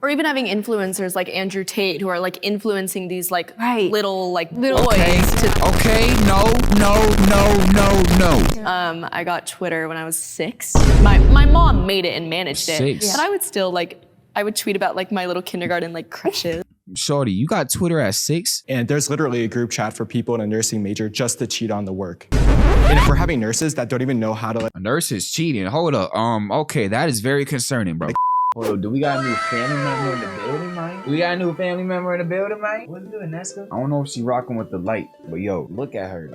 Or even having influencers like Andrew Tate who are like influencing these like little boys. Okay, no. I got Twitter when I was 6. My mom made it and managed it. But I would still I would tweet about like my little kindergarten like crushes. Shorty, you got Twitter at 6? And there's literally a group chat for people in a nursing major just to cheat on the work. And if we're having nurses that don't even know how to A nurse is cheating. Hold up. Okay, that is very concerning, bro. Hold up, do we got a new family member in the building, man? Do we got a new family member in the building, man? What's doing, Nesca? I don't know if she rocking with the light, but yo, look at her,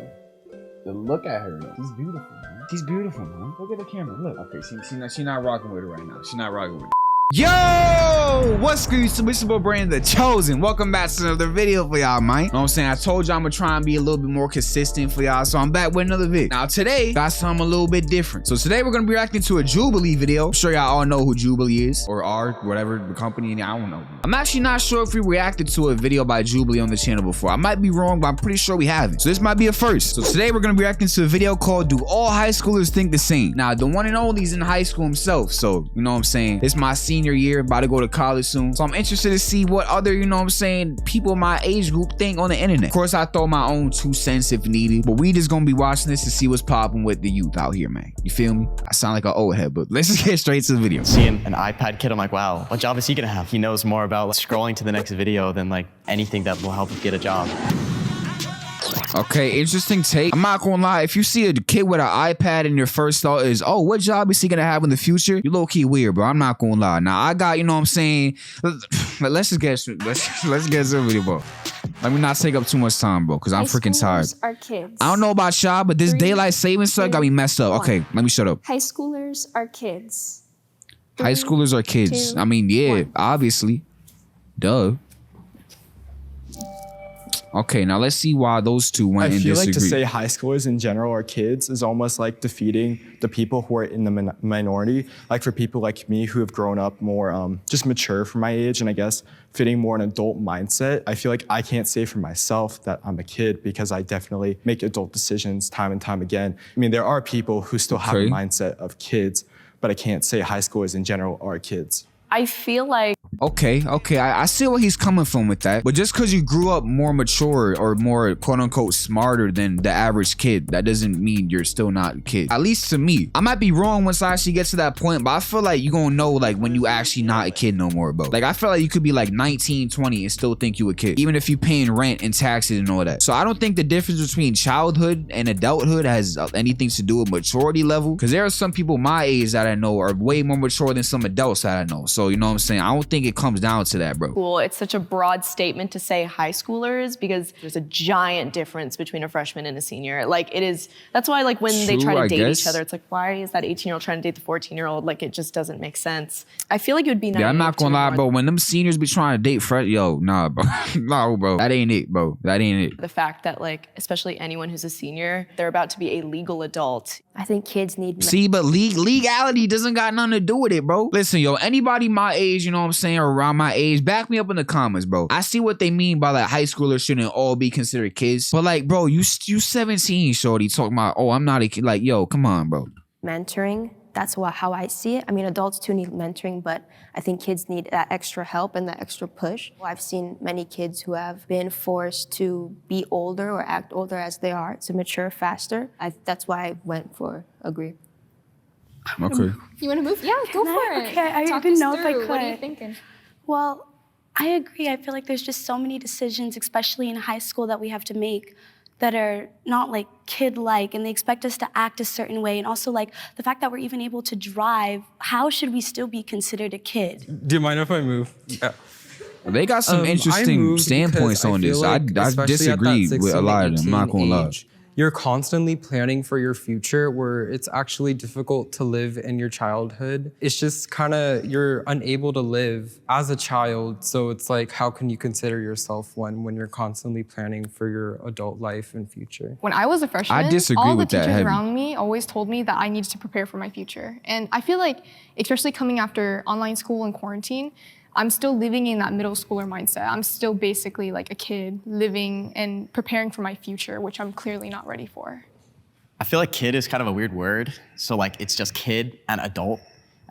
though. Look at her, though. She's beautiful, man. She's beautiful, man. Look at the camera, look. Okay, she not rocking with her right now. She not rocking with her. Yo, what's good? It's your boy BrandonThaChosen. Welcome back to another video for y'all, man. You know what I'm saying? I told y'all I'm gonna try and be a little bit more consistent for y'all, so I'm back with another vid. Now today, got something a little bit different. So today we're gonna be reacting to a Jubilee video. I'm sure y'all all know who Jubilee is, or are, whatever, the company, I don't know. I'm actually not sure if we reacted to a video by Jubilee on the channel before. I might be wrong, but I'm pretty sure we haven't. So this might be a first. So today we're gonna be reacting to a video called Do All High Schoolers Think the Same? Now, the one and only is in high school himself, so you know what I'm saying? It's my senior year, about to go to college soon. So I'm interested to see what other, you know what I'm saying, people my age group think on the internet. Of course, I throw my own 2 cents if needed, but we just gonna be watching this to see what's popping with the youth out here, man. You feel me? I sound like an old head, but let's just get straight to the video. Seeing an iPad kid, I'm like, wow, what job is he gonna have? He knows more about scrolling to the next video than like anything that will help him get a job. Okay, interesting take. I'm not gonna lie, if you see a kid with an iPad and your first thought is, oh, what job is he gonna have in the future? You low-key weird, bro. I'm not gonna lie. Now I got, you know what I'm saying, let's get to the video, bro. Let me not take up too much time, bro, because I'm freaking tired. Are kids. I don't know about y'all, but this daylight savings stuff got me messed up. Okay, let me shut up. High schoolers are kids. High schoolers are kids. 2, I mean, yeah, 1. obviously. Duh. Okay, now let's see why those two went and disagree. I feel like to say high schoolers in general are kids is almost like defeating the people who are in the minority. Like for people like me who have grown up more just mature for my age and I guess fitting more an adult mindset, I feel like I can't say for myself that I'm a kid because I definitely make adult decisions time and time again. I mean, there are people who still have a mindset of kids, but I can't say high schoolers in general are kids. I feel like Okay, I see where he's coming from with that. But just because you grew up more mature or more quote-unquote smarter than the average kid, that doesn't mean you're still not a kid. At least to me. I might be wrong once I actually get to that point, but I feel like you're gonna know like when you actually not a kid no more, bro. Like I feel like you could be like 19, 20 and still think you a kid, even if you paying rent and taxes and all that. So I don't think the difference between childhood and adulthood has anything to do with maturity level, because there are some people my age that I know are way more mature than some adults that I know. So you know what I'm saying? I don't think it comes down to that, bro. Cool. It's such a broad statement to say high schoolers because there's a giant difference between a freshman and a senior. Like it is, that's why like when they try to date each other, it's like, why is that 18-year-old trying to date the 14-year-old? Like it just doesn't make sense. I feel like it would be nice. Yeah, I'm not gonna lie, bro. When them seniors be trying to date fresh, yo, nah, bro. No, bro. That ain't it, bro. That ain't it. The fact that like, especially anyone who's a senior, they're about to be a legal adult. I think kids need. See, but legality doesn't got nothing to do with it, bro. Listen, yo, anybody my age, you know what I'm saying, or around my age, back me up in the comments, bro. I see what they mean by like high schoolers shouldn't all be considered kids. But like, bro, you 17, shorty, talking about, oh, I'm not a kid. Like, yo, come on, bro. Mentoring. That's how I see it. I mean, adults too need mentoring, but I think kids need that extra help and that extra push. I've seen many kids who have been forced to be older or act older as they are to mature faster. That's why I went for agree. Okay. You want to move? Yeah, go for it. Okay, I didn't know if I could. What are you thinking? Well, I agree. I feel like there's just so many decisions, especially in high school, that we have to make that are not like kid-like, and they expect us to act a certain way. And also like the fact that we're even able to drive, how should we still be considered a kid? Do you mind if I move? Yeah. They got some interesting standpoints on this. Like, I disagree with a lot of them. I'm not gonna lie. You're constantly planning for your future where it's actually difficult to live in your childhood. It's just kind of, you're unable to live as a child. So it's like, how can you consider yourself one when you're constantly planning for your adult life and future? When I was a freshman, I disagree all the with that teachers heavy. around me always told me that I needed to prepare for my future. And I feel like, especially coming after online school and quarantine, I'm still living in that middle schooler mindset. I'm still basically like a kid living and preparing for my future, which I'm clearly not ready for. I feel like kid is kind of a weird word. So like it's just kid and adult.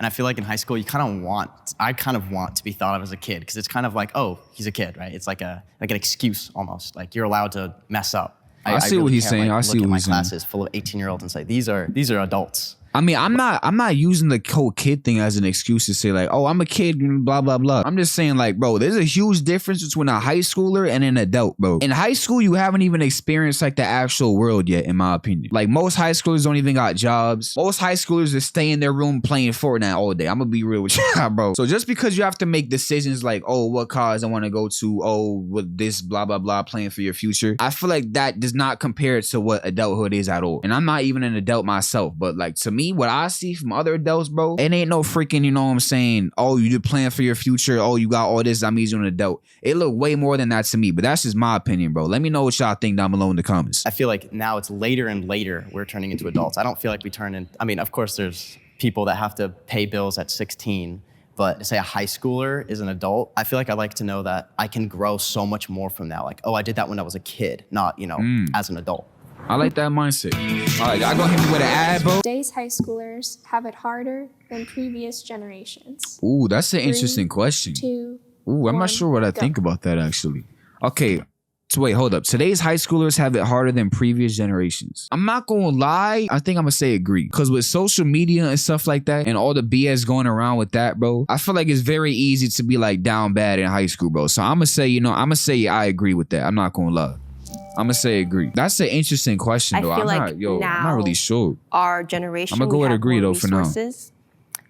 And I feel like in high school, I kind of want to be thought of as a kid because it's kind of like, oh, he's a kid, right? It's like an excuse almost. Like you're allowed to mess up. I see what he's saying. I see what he's saying. My classes full of 18-year-olds and say, these are adults. I mean, I'm not using the whole kid thing as an excuse to say like, oh, I'm a kid, blah, blah, blah. I'm just saying like, bro, there's a huge difference between a high schooler and an adult, bro. In high school, you haven't even experienced like the actual world yet, in my opinion. Like most high schoolers don't even got jobs. Most high schoolers just stay in their room playing Fortnite all day. I'm gonna be real with you, bro. So just because you have to make decisions like, oh, what college I want to go to, oh, what this, blah, blah, blah, playing for your future, I feel like that does not compare to what adulthood is at all. And I'm not even an adult myself, but like to me, what I see from other adults, bro, it ain't no freaking, you know what I'm saying, oh, you just playing for your future, oh, you got all this, that means you're an adult. It look way more than that to me, but that's just my opinion, bro. Let me know what y'all think down below in the comments. I feel like now it's later and later we're turning into adults. I don't feel like we turn in, I mean, of course there's people that have to pay bills at 16, but to say a high schooler is an adult, I feel like I like to know that I can grow so much more from that. Like, oh, I did that when I was a kid, not, you know, as an adult. I like that mindset. All right, y'all gonna hit me with an ad, bro? Today's high schoolers have it harder than previous generations. Ooh, that's an interesting question. 2, Ooh, I'm 1, not sure what I think about that, actually. Okay, so wait, hold up. Today's high schoolers have it harder than previous generations. I'm not gonna lie. I think I'm gonna say agree. Because with social media and stuff like that and all the BS going around with that, bro, I feel like it's very easy to be like down bad in high school, bro. So I'm gonna say, I agree with that. I'm not gonna lie. I'm gonna say agree. That's an interesting question, though. I'm not really sure. Our generation, I'm gonna go with agree though for now.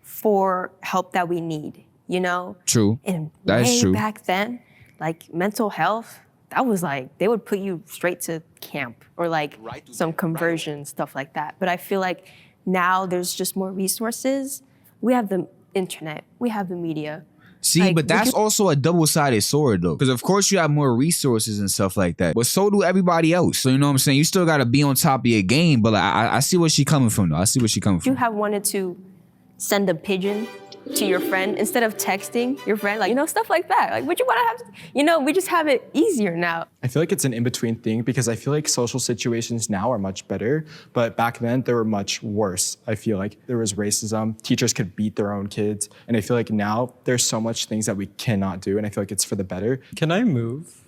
For help that we need, you know. True. And that's true. Back then, like mental health, that was like they would put you straight to camp or like some conversion stuff like that. But I feel like now there's just more resources. We have the internet. We have the media. See, like, but that's also a double-sided sword, though. Because, of course, you have more resources and stuff like that. But so do everybody else. So, you know what I'm saying? You still got to be on top of your game. But like, I see where she's coming from, though. I see where she's coming from. You have wanted to send a pigeon to your friend instead of texting your friend, like, you know, stuff like that. Like, would you want to have, you know, we just have it easier now. I feel like it's an in-between thing because I feel like social situations now are much better, but back then they were much worse. I feel like there was racism, teachers could beat their own kids, and I feel like now there's so much things that we cannot do, and I feel like it's for the better. Can I move?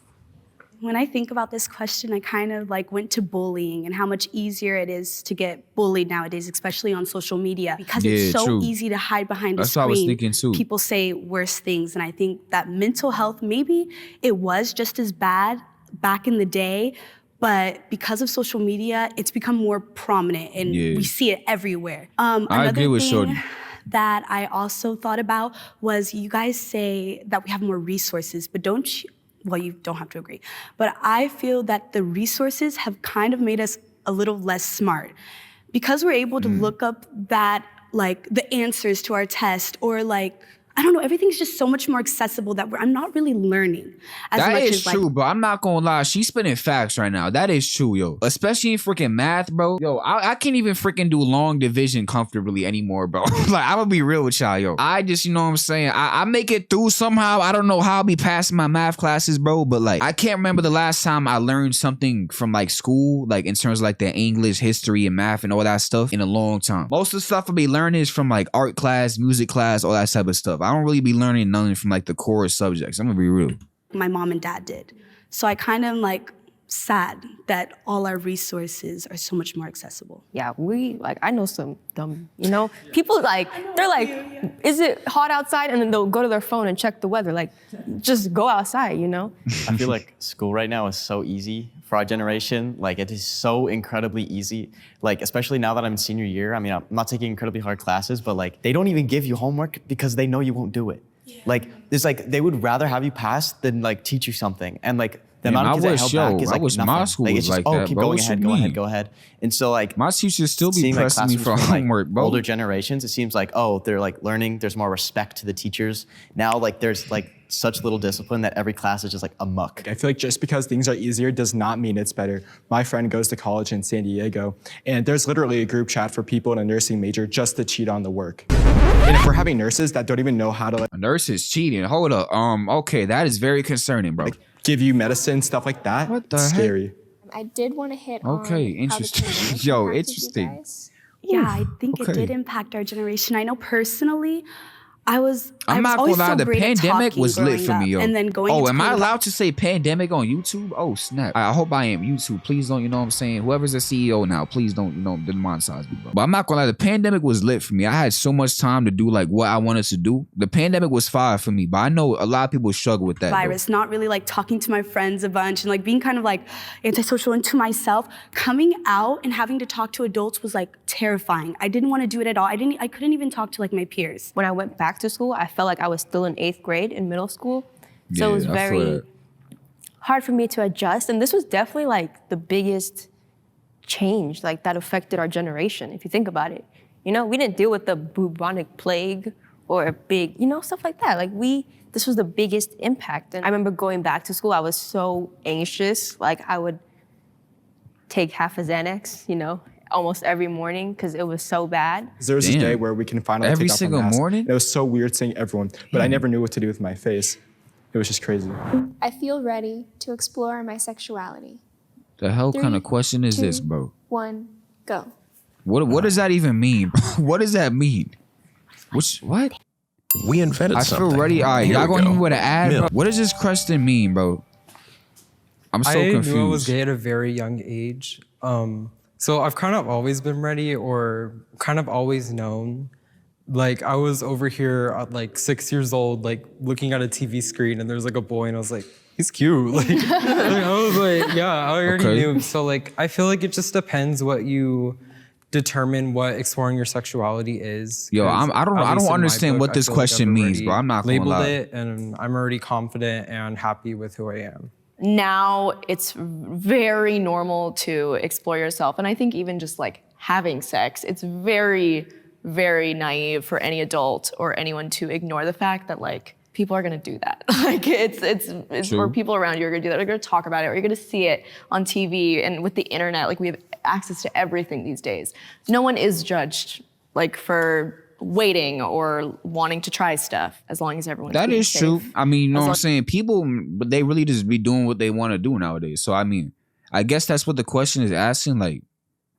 When I think about this question, I kind of like went to bullying and how much easier it is to get bullied nowadays, especially on social media, because it's so easy to hide behind a screen. That's what I was thinking too. People say worse things, and I think that mental health, maybe it was just as bad back in the day, but because of social media, it's become more prominent, and we see it everywhere. I agree with Shorty. That I also thought about was you guys say that we have more resources, but don't you? Well, you don't have to agree. But I feel that the resources have kind of made us a little less smart. Because we're able to look up that, like, the answers to our test, or like, I don't know, everything's just so much more accessible that I'm not really learning as much as That is true, bro. I'm not gonna lie. She's spitting facts right now. That is true, yo. Especially in freaking math, bro. Yo, I can't even freaking do long division comfortably anymore, bro. Like, I'm gonna be real with y'all, yo. I just, you know what I'm saying? I make it through somehow. I don't know how I'll be passing my math classes, bro. But like, I can't remember the last time I learned something from like school, like in terms of like the English, history, and math and all that stuff in a long time. Most of the stuff I'll be learning is from like art class, music class, all that type of stuff. I don't really be learning nothing from like the core subjects. I'm gonna be real. My mom and dad did. So I kind of like sad that all our resources are so much more accessible. Yeah, I know some dumb, you know, people like, they're like, is it hot outside? And then they'll go to their phone and check the weather. Like, just go outside, you know? I feel like school right now is so easy for our generation. Like, it is so incredibly easy. Like, especially now that I'm in senior year, I mean, I'm not taking incredibly hard classes, but like, they don't even give you homework because they know you won't do it. Yeah. Like, it's like, they would rather have you pass than like teach you something. And like, the amount of kids that held back is like nothing. My school like, was it's just, like oh, that, keep bro. going ahead, go ahead. And so like, my teachers still be seeing, pressing me for like, homework, bro. Older generations, it seems like, oh, they're like learning, there's more respect to the teachers. Now, like, there's like such little discipline that every class is just like a muck. I feel like just because things are easier does not mean it's better. My friend goes to college in San Diego, and there's literally a group chat for people in a nursing major just to cheat on the work. And if we're having nurses that don't even know how to, like, a nurse is cheating. Hold up. Okay, that is very concerning, bro. Like, give you medicine, stuff like that. What the scary. Heck? I did want to hit okay, on interesting. Yo, interesting. Yeah, I think it did impact our generation. I know personally, I'm not gonna always lie, so the great at pandemic talking was lit growing for me, up, yo. and then going Oh, into am I college- allowed to say pandemic on YouTube? Oh, snap. I hope I am. YouTube, please don't, you know what I'm saying? Whoever's the CEO now, please don't, demonetize me, bro. But I'm not gonna lie, the pandemic was lit for me. I had so much time to do like what I wanted to do. The pandemic was fire for me, but I know a lot of people struggle with that. Virus, not really like talking to my friends a bunch and like being kind of like antisocial and to myself. Coming out and having to talk to adults was like terrifying. I didn't want to do it at all. I couldn't even talk to like my peers. When I went back to school, I felt like I was still in 8th grade in middle school. So it was very hard for me to adjust. And this was definitely like the biggest change like that affected our generation, if you think about it. You know, we didn't deal with the bubonic plague or a big, stuff like that. Like this was the biggest impact. And I remember going back to school, I was so anxious. Like I would take half a Xanax, almost every morning because it was so bad. There was this day where we can finally every take off single our mask. morning. It was so weird seeing everyone, but I never knew what to do with my face. It was just crazy. I feel ready to explore my sexuality. The hell 3, kind of question is 2, this, bro? 1, go. What does that even mean, bro? What does that mean? What? We invented something. I feel ready. All right, Here y'all we gonna go. hit me with an ad, bro? Milk. What does this question mean, bro? I'm so confused. I knew I was gay at a very young age. So I've kind of always been ready or kind of always known. Like I was over here at like 6 years old, like looking at a TV screen and there's like a boy and I was like, he's cute. Like, I was like, yeah, I already knew. So like, I feel like it just depends what you determine what exploring your sexuality is. Yo, I don't understand what this question means, bro. I'm not gonna labeled lie. it and I'm already confident and happy with who I am. Now it's very normal to explore yourself. And I think even just like having sex, it's very, very naive for any adult or anyone to ignore the fact that like people are gonna do that. Like it's or people around you are gonna do that. They're gonna talk about it or you're gonna see it on TV and with the internet, like we have access to everything these days. No one is judged like for waiting or wanting to try stuff as long as everyone's That being is safe. true. I mean, you know what I'm saying? People, but they really just be doing what they want to do nowadays. So, I mean, I guess that's what the question is asking. Like,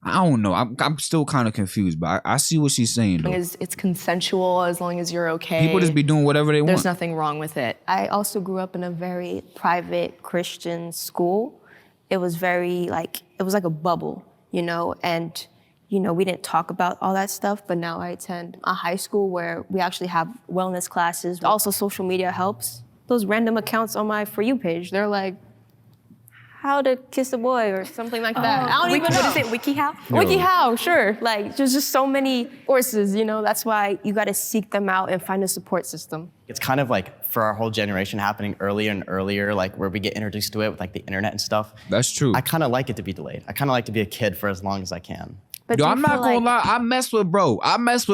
I don't know. I'm still kind of confused, but I see what she's saying, though. It's consensual as long as you're okay. People just be doing whatever they want. There's nothing wrong with it. I also grew up in a very private Christian school. It was very it was like a bubble, and we didn't talk about all that stuff, but now I attend a high school where we actually have wellness classes. Also, social media helps. Those random accounts on my For You page, they're like, how to kiss a boy or something like that. I don't even know. What is it, WikiHow? WikiHow, sure. Like, there's just so many courses, That's why you gotta seek them out and find a support system. It's kind of like for our whole generation happening earlier and earlier, like where we get introduced to it with like the internet and stuff. That's true. I kind of like it to be delayed. I kind of like to be a kid for as long as I can. But Yo, do you I'm not feel gonna lie. I mess with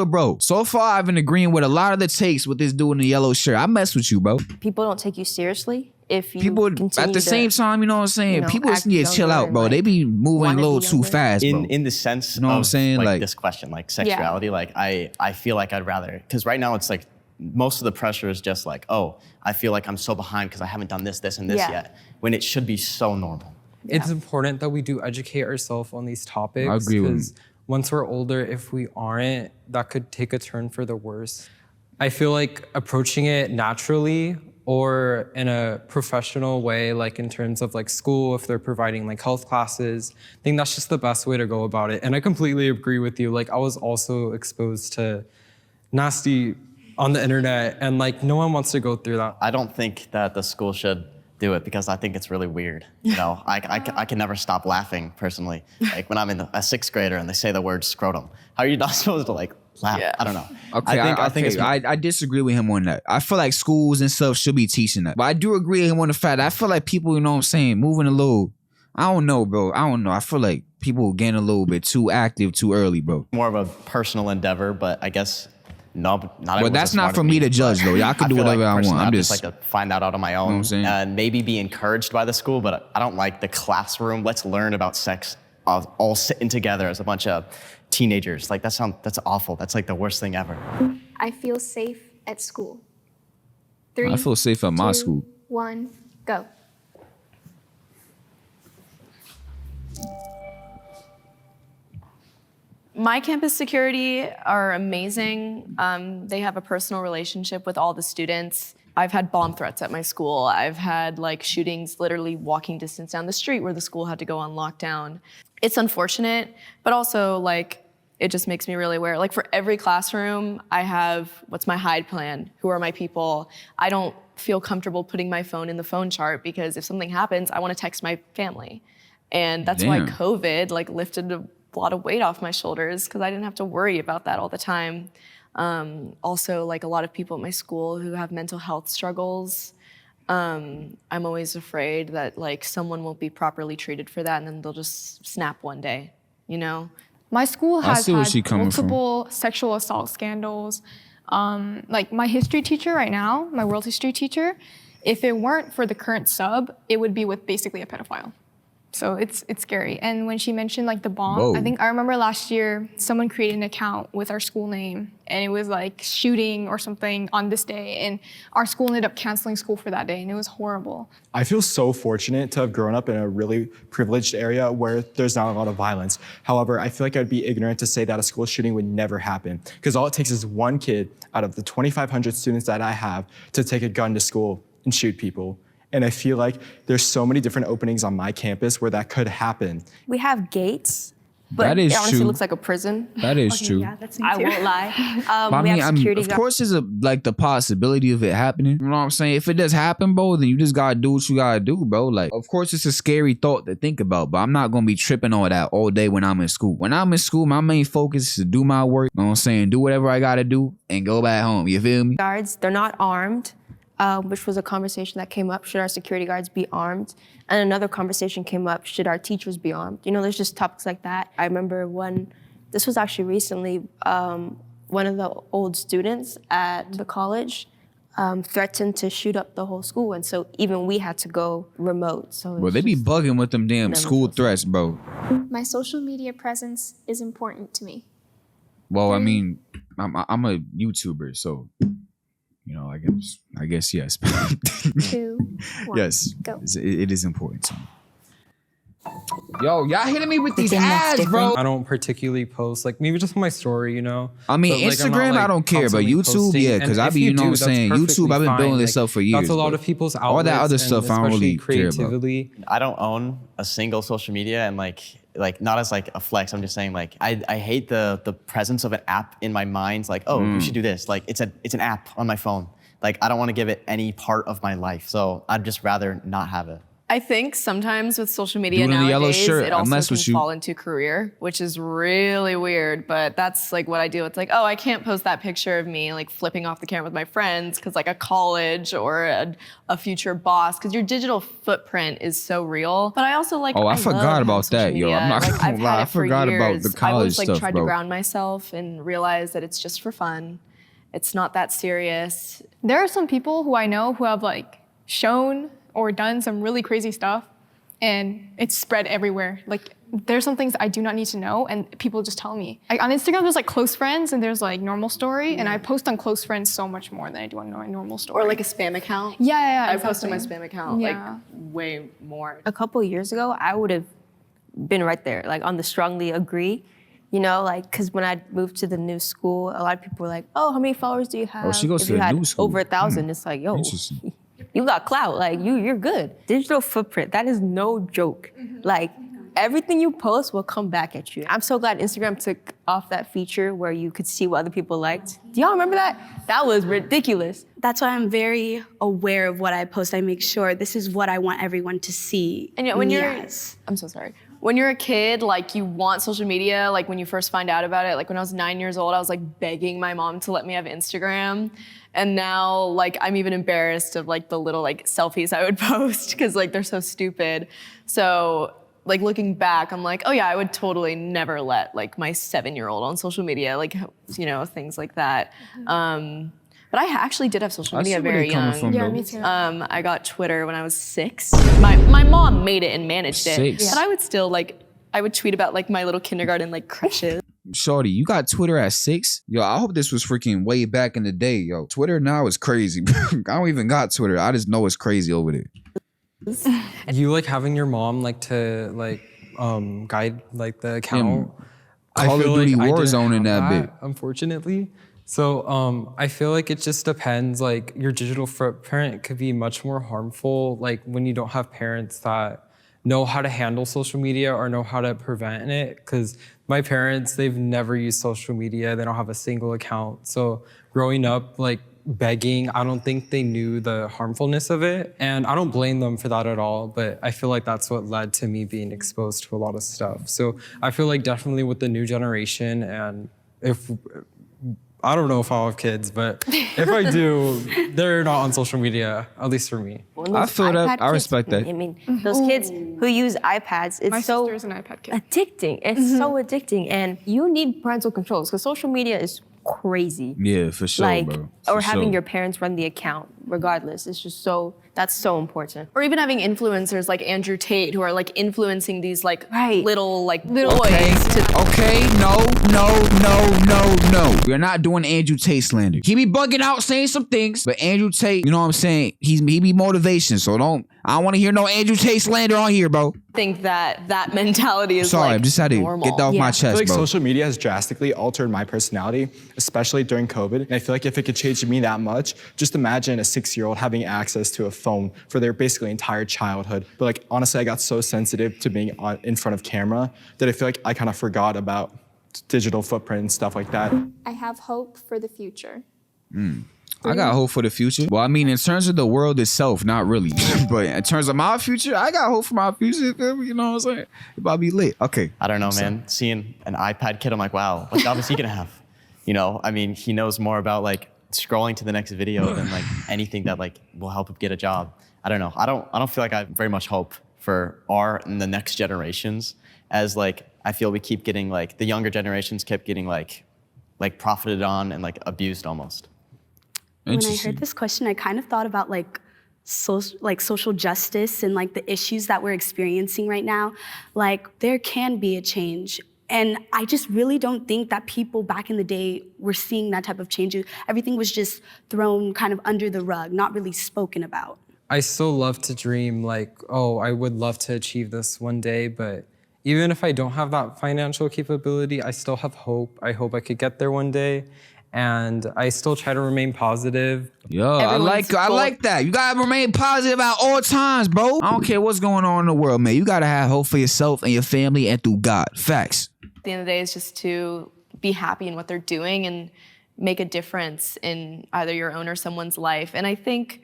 bro. So far, I've been agreeing with a lot of the takes with this dude in the yellow shirt. I mess with you, bro. people don't take you seriously if you People continue at the same time, you know what I'm saying? People just act need to chill younger out, and, bro. They be moving a wanna little be too younger. fast, bro. In the sense You know what I'm of saying? Like- this question, like sexuality, like I feel like I'd rather, because right now it's like most of the pressure is just like, oh, I feel like I'm so behind because I haven't done this, and this Yeah. yet, when it should be so normal. It's important that we do educate ourselves on these topics. I agree with you. Because once we're older, if we aren't, that could take a turn for the worse. I feel like approaching it naturally or in a professional way, like in terms of like school, if they're providing like health classes, I think that's just the best way to go about it. And I completely agree with you. Like I was also exposed to nasty on the internet and like no one wants to go through that. I don't think that the school should do it because I think it's really weird. I can never stop laughing personally. Like when I'm in a sixth grader and they say the word scrotum, how are you not supposed to like laugh? Yeah. I don't know. Okay, I think I disagree with him on that. I feel like schools and stuff should be teaching that. But I do agree with him on the fact that I feel like people, you know what I'm saying, moving a little, I don't know, bro. I don't know. I feel like people getting a little bit too active too early, bro. More of a personal endeavor, but I guess not everyone's But that's as not smart for as me to judge, though. Y'all can do feel whatever I want. personally, I'm I'd just like to find that out on my own what I'm saying? and maybe be encouraged by the school, but I don't like the classroom. Let's learn about sex all sitting together as a bunch of teenagers. Like that's awful. That's like the worst thing ever. I feel safe at school. 3, I feel safe at my 2, school. 1, go. My campus security are amazing. They have a personal relationship with all the students. I've had bomb threats at my school. I've had like shootings literally walking distance down the street where the school had to go on lockdown. It's unfortunate, but also like it just makes me really aware. Like for every classroom, I have what's my hide plan? Who are my people? I don't feel comfortable putting my phone in the phone chart because if something happens, I want to text my family. And that's why COVID like lifted a lot of weight off my shoulders because I didn't have to worry about that all the time. Also, like a lot of people at my school who have mental health struggles, I'm always afraid that like someone won't be properly treated for that and then they'll just snap one day, you know? My school has had multiple from. sexual assault scandals. Like my history teacher right now, my world history teacher, if it weren't for the current sub, it would be with basically a pedophile. So it's scary. And when she mentioned like the bomb, I think I remember last year someone created an account with our school name and it was like shooting or something on this day and our school ended up canceling school for that day and it was horrible. I feel so fortunate to have grown up in a really privileged area where there's not a lot of violence. However, I feel like I'd be ignorant to say that a school shooting would never happen because all it takes is one kid out of the 2,500 students that I have to take a gun to school and shoot people. And I feel like there's so many different openings on my campus where that could happen. We have gates, but That is it honestly true. looks like a prison. That is true. Yeah, that's me I too. won't lie. But We have security of course, there's like the possibility of it happening. You know what I'm saying? If it does happen, bro, then you just gotta do what you gotta do, bro. Like, of course, it's a scary thought to think about, but I'm not gonna be tripping on that all day when I'm in school. When I'm in school, my main focus is to do my work. You know what I'm saying? Do whatever I gotta do and go back home. You feel me? guards. They're not armed, which was a conversation that came up. Should our security guards be armed? And another conversation came up. Should our teachers be armed? You know, there's just topics like that. I remember this was actually recently, one of the old students at the college threatened to shoot up the whole school. And so even we had to go remote. So Bro, they be bugging with them damn school threats, bro. My social media presence is important to me. Well, I mean, I'm a YouTuber, so you know, I guess yes. 2, 1, Yes, go. it is important to me. Yo, y'all hitting me with these ads, bro. I don't particularly post, like maybe just on my story, you know? I mean, But, like, I'm not, Instagram, like, I don't care, but constantly YouTube, posting. yeah, because And I if be, you know do, what I'm that's saying? perfectly YouTube, I've been fine. building Like, this stuff for years. That's a lot but of people's outlets. all that other and stuff, I don't especially really care about. creatively. I don't own a single social media and like not as like a flex. I'm just saying like I hate the presence of an app in my mind. Like, oh, you should do this. Like it's an app on my phone. Like I don't want to give it any part of my life. So I'd just rather not have it. I think sometimes with social media Dude in the yellow nowadays, shirt, it I also mess can with you. fall into career, which is really weird, but that's like what I do. It's like, oh, I can't post that picture of me like flipping off the camera with my friends because like a college or a future boss, because your digital footprint is so real. But I also like, Oh, I love forgot having about social that, yo. media. I'm not Like, gonna I've lie, had I it for forgot about years. the I've college always like stuff, tried bro. to ground myself and realize that it's just for fun. It's not that serious. There are some people who I know who have like shown or done some really crazy stuff and it's spread everywhere. Like there's some things I do not need to know and people just tell me. Like on Instagram, there's like close friends and there's like normal story and I post on close friends so much more than I do on my normal story. Or like a spam account. yeah, I post on my exactly. spam account Yeah. like way more. a couple years ago, I would have been right there, like on the strongly agree, you know, like, because when I moved to the new school, a lot of people were like, oh, how many followers do you have? Oh, she goes If to you the had new school. over 1,000, it's like, yo, Interesting. you got clout, like you're good. Digital footprint, that is no joke. Like everything you post will come back at you. I'm so glad Instagram took off that feature where you could see what other people liked. Do y'all remember that? That was ridiculous. That's why I'm very aware of what I post. I make sure this is what I want everyone to see. And when me you're, as. I'm so sorry. When you're a kid, like you want social media, like when you first find out about it, like when I was 9 years old, I was like begging my mom to let me have Instagram. And now like I'm even embarrassed of like the little like selfies I would post because like they're so stupid. So like looking back, I'm like, oh yeah, I would totally never let like my 7-year-old on social media, like, you know, things like that. But I actually did have social I media see where very they coming young. from, Yeah, though. me too. I got Twitter when I was 6. My mom made it and managed it. 6. But I would still like, I would tweet about like my little kindergarten like crushes. Shorty, you got Twitter at 6? Yo, I hope this was freaking way back in the day, yo. Twitter now is crazy. I don't even got Twitter. I just know it's crazy over there. You like having your mom like to like guide like the account. Call of Duty Warzone in that bit. Unfortunately. So I feel like it just depends. Like your digital footprint could be much more harmful. Like when you don't have parents that know how to handle social media or know how to prevent it. Because my parents, they've never used social media. They don't have a single account. So growing up, like begging, I don't think they knew the harmfulness of it. And I don't blame them for that at all. But I feel like that's what led to me being exposed to a lot of stuff. So I feel like definitely with the new generation, and if I don't know if I'll have kids, but if I do, they're not on social media, at least for me. I feel that. I respect that. I mean, those kids who use iPads, it's My so sister's an iPad kid. addicting. It's so addicting. And you need parental controls because social media is crazy. Yeah, for sure, Like, bro. or For having sure. your parents run the account, regardless. It's just that's so important. Or even having influencers like Andrew Tate who are like influencing these like Right. little boys. Okay, no. We're not doing Andrew Tate slander. He be bugging out saying some things, but Andrew Tate, you know what I'm saying? He be motivation, so I don't want to hear no Andrew Tate slander on here, bro. Think that mentality is Sorry, like I just had to normal. get that off my I feel chest, like bro. social media has drastically altered my personality, especially during COVID. And I feel like if it could change me that much, just imagine a 6-year-old having access to a phone for their basically entire childhood. But like, honestly, I got so sensitive to being in front of camera that I feel like I kind of forgot about digital footprint and stuff like that. I have hope for the future. I got hope for the future. Well, I mean, in terms of the world itself, not really. But in terms of my future, I got hope for my future. You know what I'm saying? It about to be lit. Okay. I don't know, man. Seeing an iPad kid, I'm like, wow, what job is he gonna have? You know, I mean, he knows more about like scrolling to the next video than like anything that like will help him get a job. I don't know. I don't feel like I have very much hope for our and the next generations, as like I feel we keep getting like the younger generations kept getting like profited on and like abused almost. When I heard this question, I kind of thought about like social justice and like the issues that we're experiencing right now. Like there can be a change. And I just really don't think that people back in the day were seeing that type of change. Everything was just thrown kind of under the rug, not really spoken about. I still love to dream like, oh, I would love to achieve this one day, but even if I don't have that financial capability, I still have hope. I hope I could get there one day. And I still try to remain positive. Yo, I like that. You gotta remain positive at all times, bro. I don't care what's going on in the world, man. You gotta have hope for yourself and your family and through God. Facts. At the end of the day, it's just to be happy in what they're doing and make a difference in either your own or someone's life. And I think,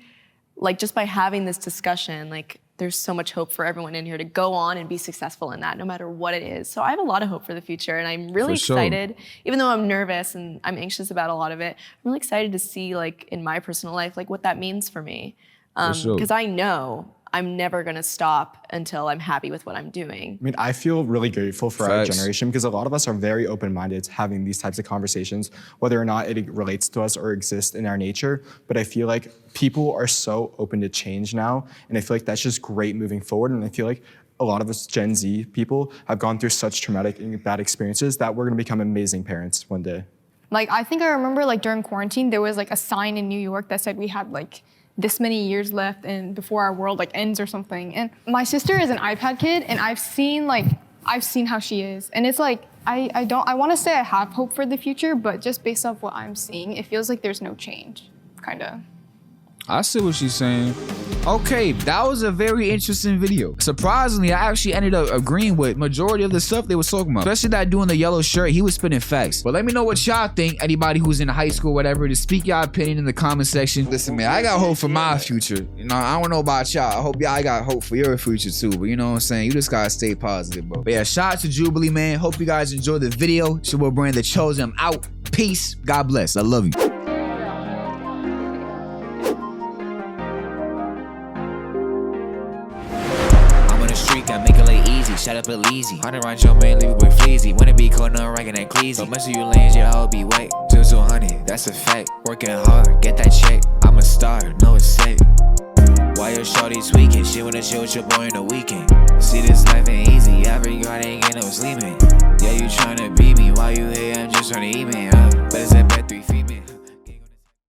like, just by having this discussion, like, there's so much hope for everyone in here to go on and be successful in that, no matter what it is. So I have a lot of hope for the future, and I'm really excited, even though I'm nervous and I'm anxious about a lot of it. I'm really excited to see, like, in my personal life, like, what that means for me. Because I know I'm never gonna stop until I'm happy with what I'm doing. I mean, I feel really grateful for our generation because a lot of us are very open-minded to having these types of conversations, whether or not it relates to us or exists in our nature. But I feel like people are so open to change now, and I feel like that's just great moving forward. And I feel like a lot of us Gen Z people have gone through such traumatic and bad experiences that we're gonna become amazing parents one day. Like, I think I remember like during quarantine, there was like a sign in New York that said we had like this many years left and before our world like ends or something. And my sister is an iPad kid, and I've seen how she is. And it's like, I want to say I have hope for the future, but just based off what I'm seeing, it feels like there's no change, kind of. I see what she's saying. Okay, that was a very interesting video. Surprisingly, I actually ended up agreeing with majority of the stuff they were talking about. Especially that dude in the yellow shirt, he was spitting facts. But let me know what y'all think. Anybody who's in high school, whatever, to speak y'all opinion in the comment section. Listen, man, I got hope for my future. You know, I don't know about y'all. I hope y'all got hope for your future too. But you know what I'm saying? You just gotta stay positive, bro. But yeah, shout out to Jubilee, man. Hope you guys enjoyed the video. It's your boy BrandonThaChosen. I'm out. Peace. God bless. I love you. I make it look easy, shut up and easy. 100 round your man, leave it with fleazy. When it be cold, no ranking that cleasy. But most of you lanes, your hoe be wet. 200, that's a fact. Working hard, get that check. I'm a star, no it's safe. Why your shorty tweaking? She wanna chill with your boy in the weekend. See, this life ain't easy. Every girl ain't get no sleeping. Yeah, you tryna beat me. Why you here? I'm just tryna eat me. But it's a bet 3 feet me.